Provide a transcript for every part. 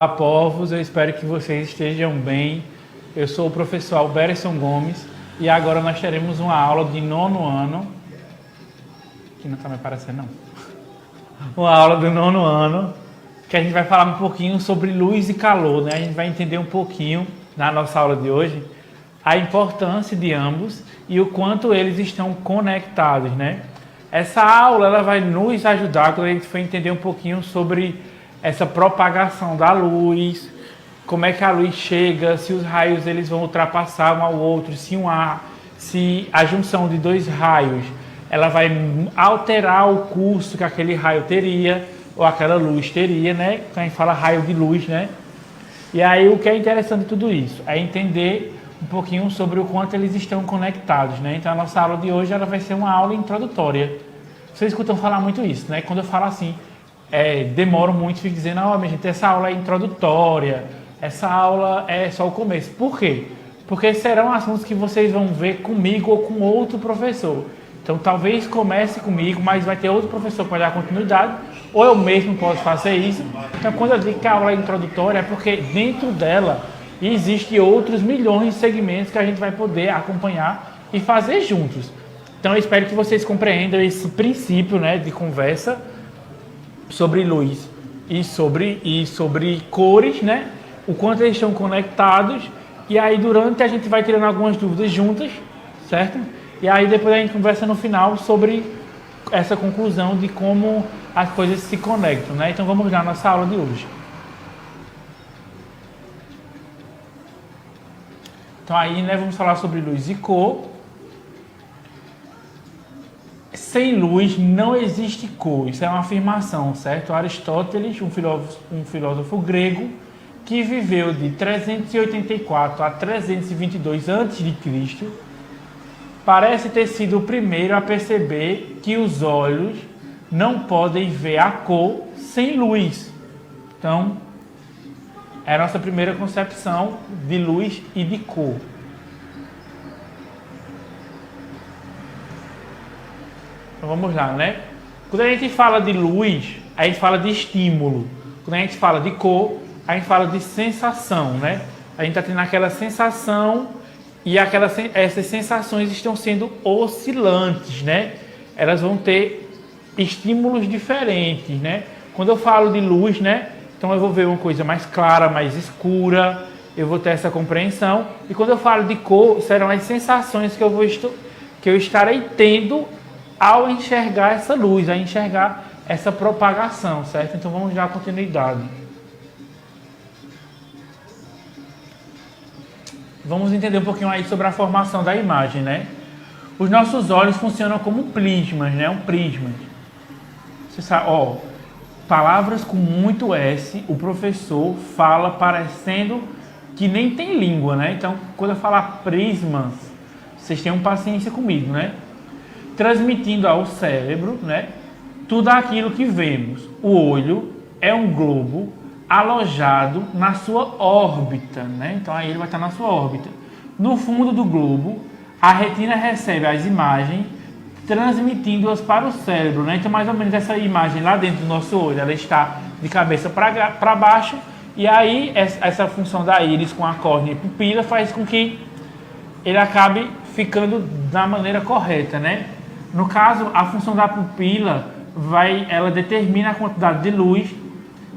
Olá, povos, eu espero que vocês estejam bem. Eu sou o professor Alberson Gomes e agora nós teremos uma aula de 9º ano, que não está me aparecendo não, uma aula do 9º ano, que a gente vai falar um pouquinho sobre luz e calor, né? A gente vai entender um pouquinho, na nossa aula de hoje, a importância de ambos e o quanto eles estão conectados, né? Essa aula ela vai nos ajudar quando a gente for entender um pouquinho sobre essa propagação da luz, como é que a luz chega, se os raios eles vão ultrapassar um ao outro, se a junção de dois raios ela vai alterar o curso que aquele raio teria ou aquela luz teria, né? Então a gente fala raio de luz, né? E aí o que é interessante de tudo isso é entender um pouquinho sobre o quanto eles estão conectados, né? Então a nossa aula de hoje ela vai ser uma aula introdutória. Vocês escutam falar muito isso, né? Quando eu falo assim, demoro muito, fico dizendo, minha gente, essa aula é introdutória, essa aula é só o começo. Por quê? Porque serão assuntos que vocês vão ver comigo ou com outro professor. Então talvez comece comigo, mas vai ter outro professor para dar continuidade, ou eu mesmo posso fazer isso. Então quando eu digo que a aula é introdutória, é porque dentro dela existem outros milhões de segmentos que a gente vai poder acompanhar e fazer juntos. Então eu espero que vocês compreendam esse princípio, né, de conversa sobre luz e sobre cores, né? O quanto eles estão conectados. E aí durante a gente vai tirando algumas dúvidas juntas, certo? E aí depois a gente conversa no final sobre essa conclusão de como as coisas se conectam, né? Então vamos lá na nossa aula de hoje. Então aí, né, vamos falar sobre luz e cor. Sem luz não existe cor, isso é uma afirmação, certo? Aristóteles, um filósofo grego, que viveu de 384 a 322 a.C., parece ter sido o primeiro a perceber que os olhos não podem ver a cor sem luz. Então, é a nossa primeira concepção de luz e de cor. Então vamos lá, né? Quando a gente fala de luz, a gente fala de estímulo. Quando a gente fala de cor, a gente fala de sensação, né? A gente está tendo aquela sensação e essas sensações estão sendo oscilantes, né? Elas vão ter estímulos diferentes, né? Quando eu falo de luz, né? Então eu vou ver uma coisa mais clara, mais escura, eu vou ter essa compreensão. E quando eu falo de cor, serão as sensações que eu estarei tendo ao enxergar essa luz, a enxergar essa propagação, certo? Então vamos dar continuidade. Vamos entender um pouquinho aí sobre a formação da imagem, né? Os nossos olhos funcionam como prismas, né? Um prisma. Você sabe, palavras com muito S, o professor fala parecendo que nem tem língua, né? Então, quando eu falar prismas, vocês tenham paciência comigo, né? Transmitindo ao cérebro, né, tudo aquilo que vemos. O olho é um globo alojado na sua órbita, né? Então aí ele vai estar na sua órbita. No fundo do globo, a retina recebe as imagens, transmitindo-as para o cérebro, né? Então mais ou menos essa imagem lá dentro do nosso olho, ela está de cabeça para baixo, e aí essa função da íris com a córnea e pupila faz com que ele acabe ficando da maneira correta, né? No caso, a função da pupila ela determina a quantidade de luz,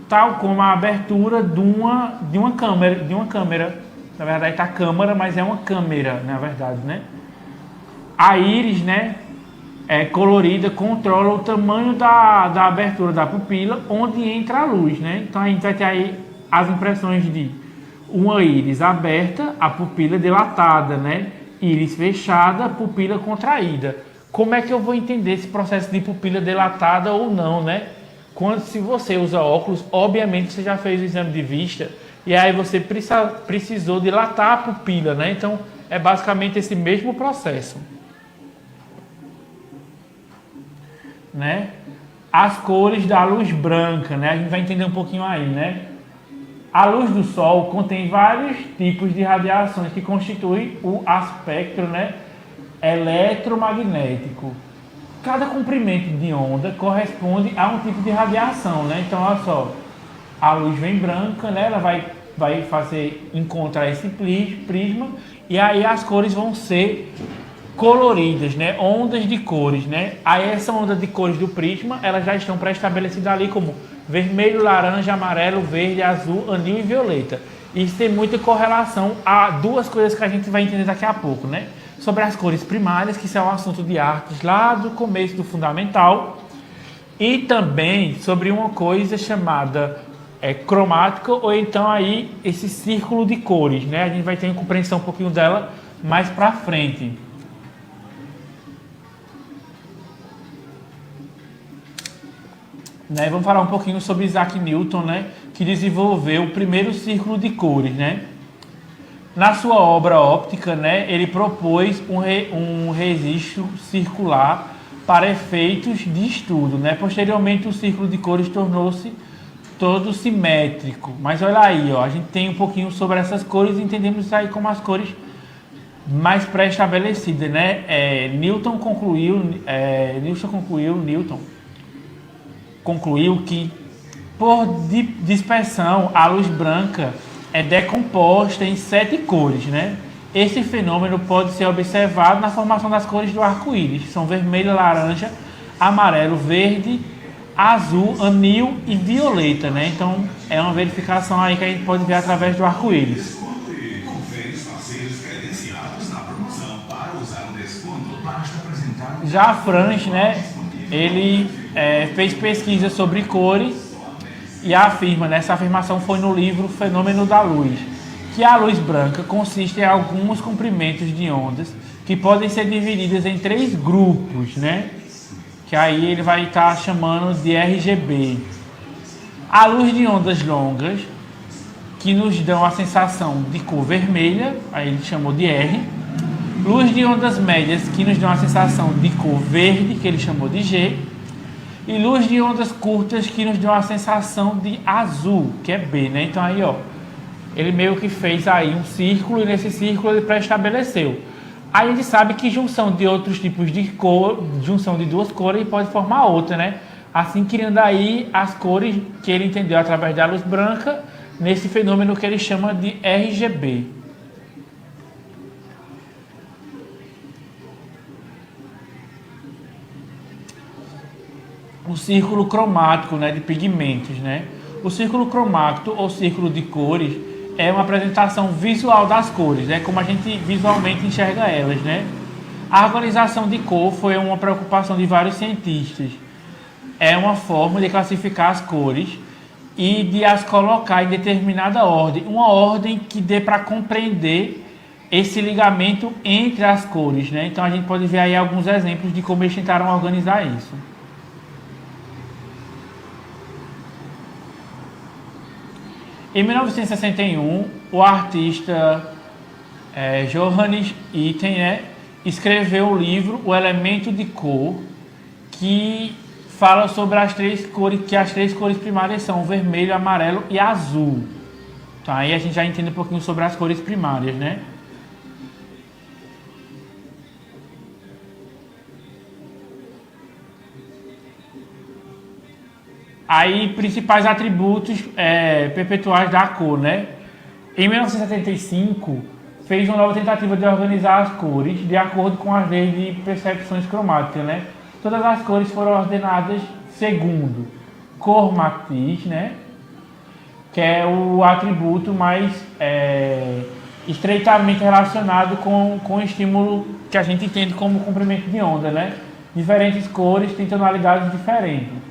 tal como a abertura de uma câmera. Na verdade está câmera, mas é uma câmera, na verdade, né? A íris, né, colorida, controla o tamanho da abertura da pupila, onde entra a luz, né? Então a gente vai ter aí as impressões de uma íris aberta, a pupila dilatada, né? Íris fechada, pupila contraída. Como é que eu vou entender esse processo de pupila dilatada ou não, né? Se você usa óculos, obviamente você já fez o exame de vista e aí você precisou dilatar a pupila, né? Então, é basicamente esse mesmo processo, né? As cores da luz branca, né? A gente vai entender um pouquinho aí, né? A luz do Sol contém vários tipos de radiações que constituem o espectro, né, eletromagnético. Cada comprimento de onda corresponde a um tipo de radiação, né? Então, olha só, a luz vem branca, né? Ela vai encontrar esse prisma, e aí as cores vão ser coloridas, né? Ondas de cores, né? Aí essa onda de cores do prisma, elas já estão pré-estabelecidas ali como vermelho, laranja, amarelo, verde, azul, anil e violeta. Isso tem muita correlação a duas coisas que a gente vai entender daqui a pouco, né? Sobre as cores primárias, que isso é um assunto de artes lá do começo do fundamental, e também sobre uma coisa chamada cromática, ou então aí esse círculo de cores, né? A gente vai ter uma compreensão um pouquinho dela mais pra frente. Né? Vamos falar um pouquinho sobre Isaac Newton, né? Que desenvolveu o primeiro círculo de cores, né? Na sua obra óptica, né, ele propôs um registro circular para efeitos de estudo, né? Posteriormente, o círculo de cores tornou-se todo simétrico. Mas olha aí, ó, a gente tem um pouquinho sobre essas cores e entendemos isso aí como as cores mais pré-estabelecidas, né? Newton concluiu que, por dispersão, a luz branca é decomposta em 7 cores, né? Esse fenômeno pode ser observado na formação das cores do arco-íris, que são vermelho, laranja, amarelo, verde, azul, anil e violeta, né? Então, é uma verificação aí que a gente pode ver através do arco-íris. Já Franz, né? Ele fez pesquisa sobre cores e afirma, né, essa afirmação foi no livro Fenômeno da Luz, que a luz branca consiste em alguns comprimentos de ondas que podem ser divididas em 3 grupos, né? Que aí ele vai estar chamando de RGB. A luz de ondas longas, que nos dão a sensação de cor vermelha, aí ele chamou de R. Luz de ondas médias, que nos dão a sensação de cor verde, que ele chamou de G. E luz de ondas curtas, que nos dão a sensação de azul, que é B, né? Então aí, ó, ele meio que fez aí um círculo, e nesse círculo ele pré-estabeleceu. Aí a gente sabe que junção de outros tipos de cor, junção de 2 cores, pode formar outra, né? Assim criando aí as cores que ele entendeu através da luz branca, nesse fenômeno que ele chama de RGB. O círculo cromático, né, de pigmentos, né? O círculo cromático ou círculo de cores é uma apresentação visual das cores, né? Como a gente visualmente enxerga elas, né? A organização de cor foi uma preocupação de vários cientistas. É uma forma de classificar as cores e de as colocar em determinada ordem, uma ordem que dê para compreender esse ligamento entre as cores, né? Então a gente pode ver aí alguns exemplos de como eles tentaram organizar isso. Em 1961, o artista Johannes Itten, né, escreveu o livro O Elemento de Cor, que fala sobre as 3 cores, que as 3 cores primárias são vermelho, amarelo e azul. Então aí a gente já entende um pouquinho sobre as cores primárias, né? Aí, principais atributos perpetuais da cor, né? Em 1975, fez uma nova tentativa de organizar as cores de acordo com as leis de percepções cromáticas, né? Todas as cores foram ordenadas segundo cor matiz, né? Que é o atributo mais estreitamente relacionado com o estímulo que a gente entende como comprimento de onda, né? Diferentes cores têm tonalidades diferentes.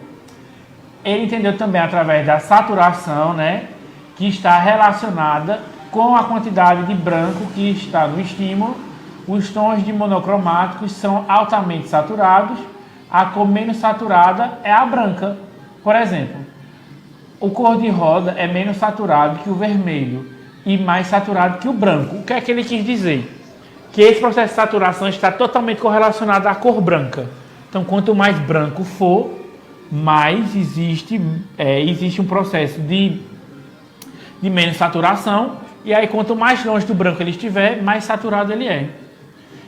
Ele entendeu também através da saturação, né, que está relacionada com a quantidade de branco que está no estímulo. Os tons de monocromáticos são altamente saturados. A cor menos saturada é a branca. Por exemplo, o cor-de-rosa é menos saturado que o vermelho e mais saturado que o branco. O que é que ele quis dizer? Que esse processo de saturação está totalmente correlacionado à cor branca. Então, quanto mais branco for, mais existe um processo de menos saturação, e aí quanto mais longe do branco ele estiver, mais saturado ele é.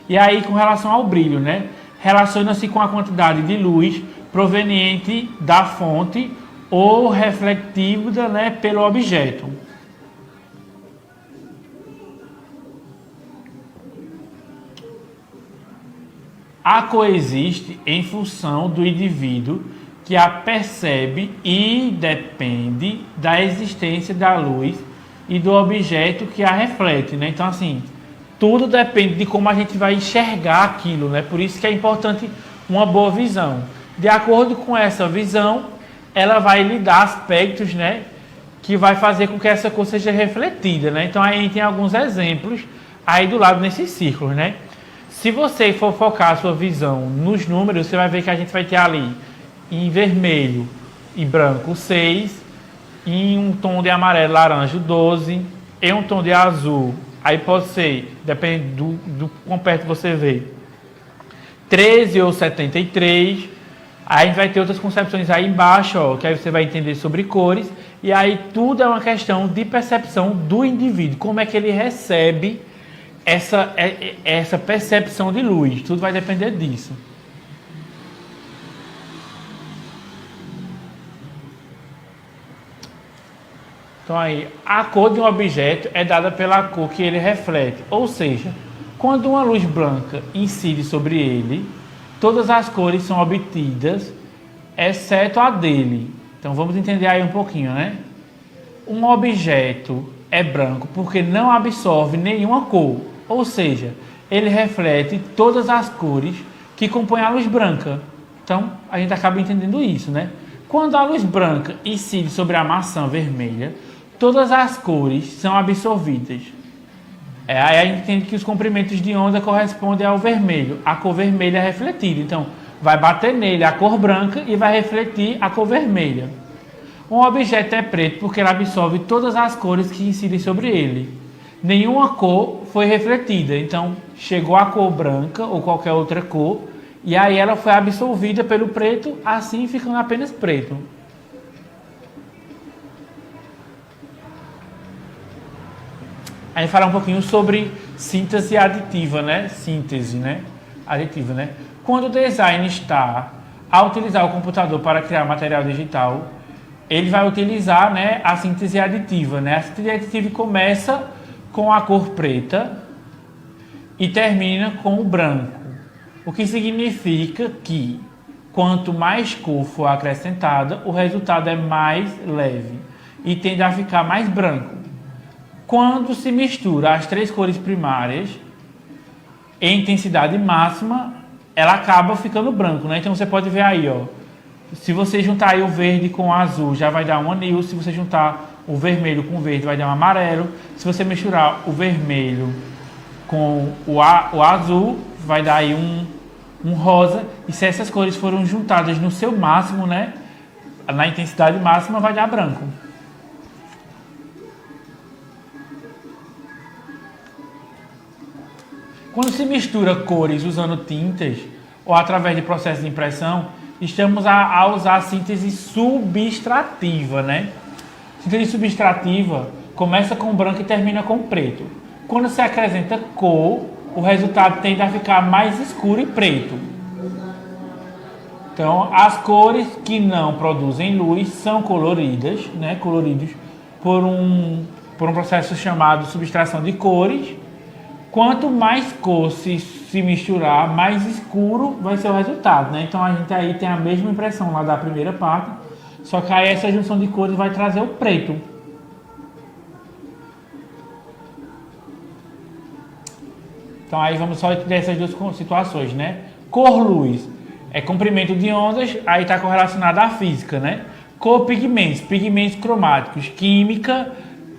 E aí, com relação ao brilho, né, relaciona-se com a quantidade de luz proveniente da fonte ou refletida, né, pelo objeto. A cor existe em função do indivíduo que a percebe e depende da existência da luz e do objeto que a reflete, né? Então, assim, tudo depende de como a gente vai enxergar aquilo, né? Por isso que é importante uma boa visão. De acordo com essa visão, ela vai lhe dar aspectos, né, que vai fazer com que essa cor seja refletida, né? Então, aí a gente tem alguns exemplos aí do lado nesses círculos, né? Se você for focar a sua visão nos números, você vai ver que a gente vai ter ali em vermelho e branco 6, em um tom de amarelo laranja 12, em um tom de azul, aí pode ser, depende do quão perto você vê, 13 ou 73. Aí a gente vai ter outras concepções aí embaixo, ó, que aí você vai entender sobre cores, e aí tudo é uma questão de percepção do indivíduo, como é que ele recebe essa percepção de luz, tudo vai depender disso. Então aí, a cor de um objeto é dada pela cor que ele reflete, ou seja, quando uma luz branca incide sobre ele, todas as cores são obtidas, exceto a dele. Então vamos entender aí um pouquinho, né? Um objeto é branco porque não absorve nenhuma cor, ou seja, ele reflete todas as cores que compõem a luz branca. Então a gente acaba entendendo isso, né? Quando a luz branca incide sobre a maçã vermelha, todas as cores são absorvidas. Aí a gente entende que os comprimentos de onda correspondem ao vermelho. A cor vermelha é refletida. Então, vai bater nele a cor branca e vai refletir a cor vermelha. Um objeto é preto porque ele absorve todas as cores que incidem sobre ele. Nenhuma cor foi refletida. Então, chegou a cor branca ou qualquer outra cor e aí ela foi absorvida pelo preto, assim ficando apenas preto. A gente falar um pouquinho sobre síntese aditiva, né? Síntese, né? Aditiva, né? Quando o design está a utilizar o computador para criar material digital, ele vai utilizar, né, a síntese aditiva, né? A síntese aditiva começa com a cor preta e termina com o branco, o que significa que quanto mais cor for acrescentada, o resultado é mais leve e tende a ficar mais branco. Quando se mistura as três cores primárias em intensidade máxima, ela acaba ficando branco, né? Então você pode ver aí, ó, se você juntar aí o verde com o azul, já vai dar um anil. Se você juntar o vermelho com o verde, vai dar um amarelo. Se você misturar o vermelho com o azul, vai dar aí um rosa. E se essas cores foram juntadas no seu máximo, né, na intensidade máxima, vai dar branco. Quando se mistura cores usando tintas ou através de processo de impressão, estamos a usar a síntese subtrativa, né? Síntese subtrativa começa com branco e termina com preto. Quando se acrescenta cor, o resultado tende a ficar mais escuro e preto. Então, as cores que não produzem luz são coloridas, né? Coloridos por um processo chamado subtração de cores. Quanto mais cor se misturar, mais escuro vai ser o resultado, né? Então a gente aí tem a mesma impressão lá da primeira parte, só que aí essa junção de cores vai trazer o preto. Então aí vamos só entender essas duas situações, né? Cor-luz é comprimento de ondas, aí está correlacionado à física, né? Cor, pigmentos, pigmentos cromáticos, química,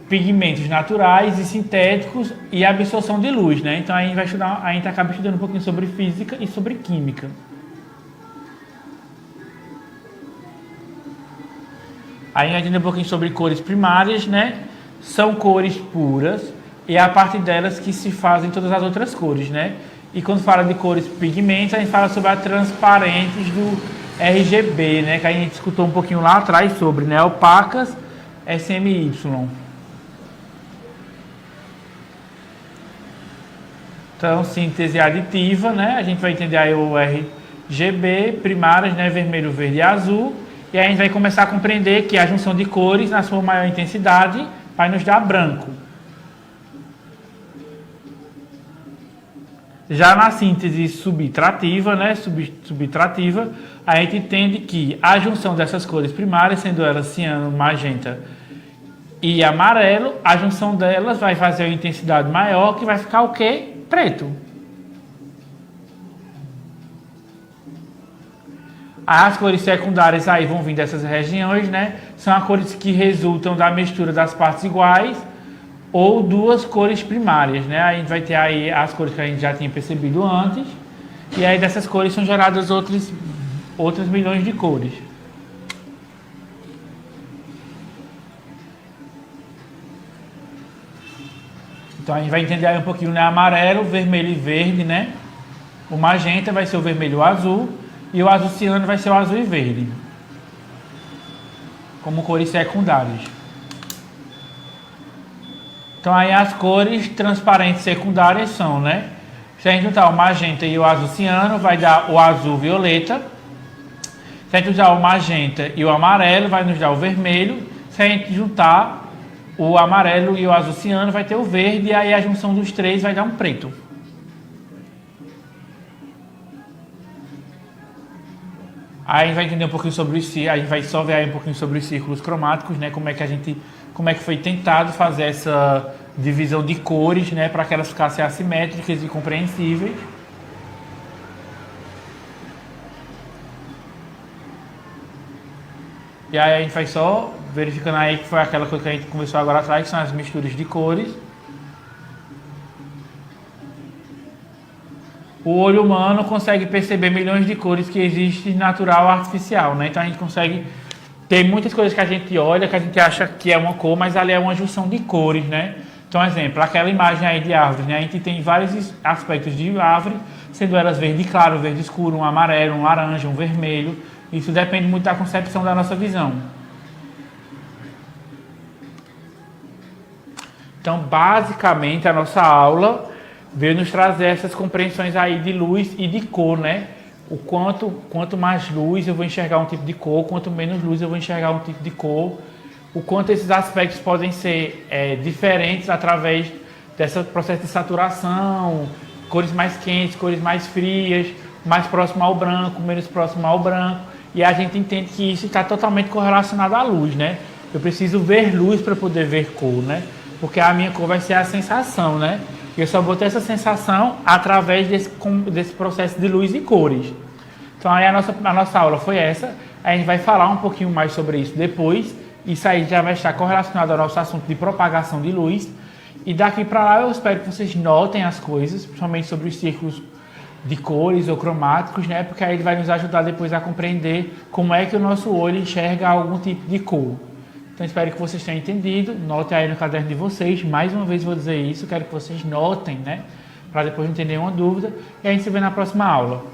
pigmentos naturais e sintéticos e absorção de luz, né? Então a gente acaba estudando um pouquinho sobre física e sobre química. Aí a gente vai entender um pouquinho sobre cores primárias, né? São cores puras e é a partir delas que se fazem todas as outras cores, né? E quando fala de cores pigmentos, a gente fala sobre as transparentes do RGB, né? Que a gente escutou um pouquinho lá atrás sobre, né? Opacas, SMY. Então, síntese aditiva, né? A gente vai entender aí o RGB, primárias, né? Vermelho, verde e azul. E aí a gente vai começar a compreender que a junção de cores, na sua maior intensidade, vai nos dar branco. Já na síntese subtrativa, né, subtrativa, a gente entende que a junção dessas cores primárias, sendo elas ciano, magenta e amarelo, a junção delas vai fazer uma intensidade maior, que vai ficar o quê? Preto. As cores secundárias aí vão vir dessas regiões, né? São as cores que resultam da mistura das partes iguais ou duas cores primárias, né? Aí a gente vai ter aí as cores que a gente já tinha percebido antes, e aí dessas cores são geradas outros milhões de cores. Então a gente vai entender aí um pouquinho, né? Amarelo, vermelho e verde, né? O magenta vai ser o vermelho e o azul, e o azul ciano vai ser o azul e verde, como cores secundárias. Então aí as cores transparentes secundárias são, né? Se a gente juntar o magenta e o azul ciano, vai dar o azul violeta. Se a gente usar o magenta e o amarelo, vai nos dar o vermelho. Se a gente juntar o amarelo e o azul ciano, vai ter o verde, e aí a junção dos três vai dar um preto. Aí a gente vai entender um pouquinho sobre os círculos, a gente vai só ver aí um pouquinho sobre os círculos cromáticos, né? Como é que foi tentado fazer essa divisão de cores, né? Para que elas ficassem assimétricas e compreensíveis. E aí a gente vai só verificando aí que foi aquela coisa que a gente conversou agora atrás, que são as misturas de cores. O olho humano consegue perceber milhões de cores que existem natural ou artificial, né? Então a gente consegue ter muitas coisas que a gente olha, que a gente acha que é uma cor, mas ali é uma junção de cores, né? Então, exemplo, aquela imagem aí de árvores, né? A gente tem vários aspectos de árvore, sendo elas verde claro, verde escuro, um amarelo, um laranja, um vermelho. Isso depende muito da concepção da nossa visão. Então, basicamente, a nossa aula veio nos trazer essas compreensões aí de luz e de cor, né? O quanto mais luz eu vou enxergar um tipo de cor, quanto menos luz eu vou enxergar um tipo de cor. O quanto esses aspectos podem ser diferentes através desse processo de saturação, cores mais quentes, cores mais frias, mais próximo ao branco, menos próximo ao branco. E a gente entende que isso está totalmente correlacionado à luz, né? Eu preciso ver luz para poder ver cor, né? Porque a minha cor vai ser a sensação, né? Eu só vou ter essa sensação através desse processo de luz e cores. Então aí a nossa aula foi essa. A gente vai falar um pouquinho mais sobre isso depois. Isso aí já vai estar correlacionado ao nosso assunto de propagação de luz. E daqui para lá eu espero que vocês notem as coisas, principalmente sobre os círculos de cores ou cromáticos, né? Porque aí ele vai nos ajudar depois a compreender como é que o nosso olho enxerga algum tipo de cor. Então espero que vocês tenham entendido. Notem aí no caderno de vocês. Mais uma vez vou dizer isso, quero que vocês notem, né? Para depois não ter nenhuma dúvida. E a gente se vê na próxima aula.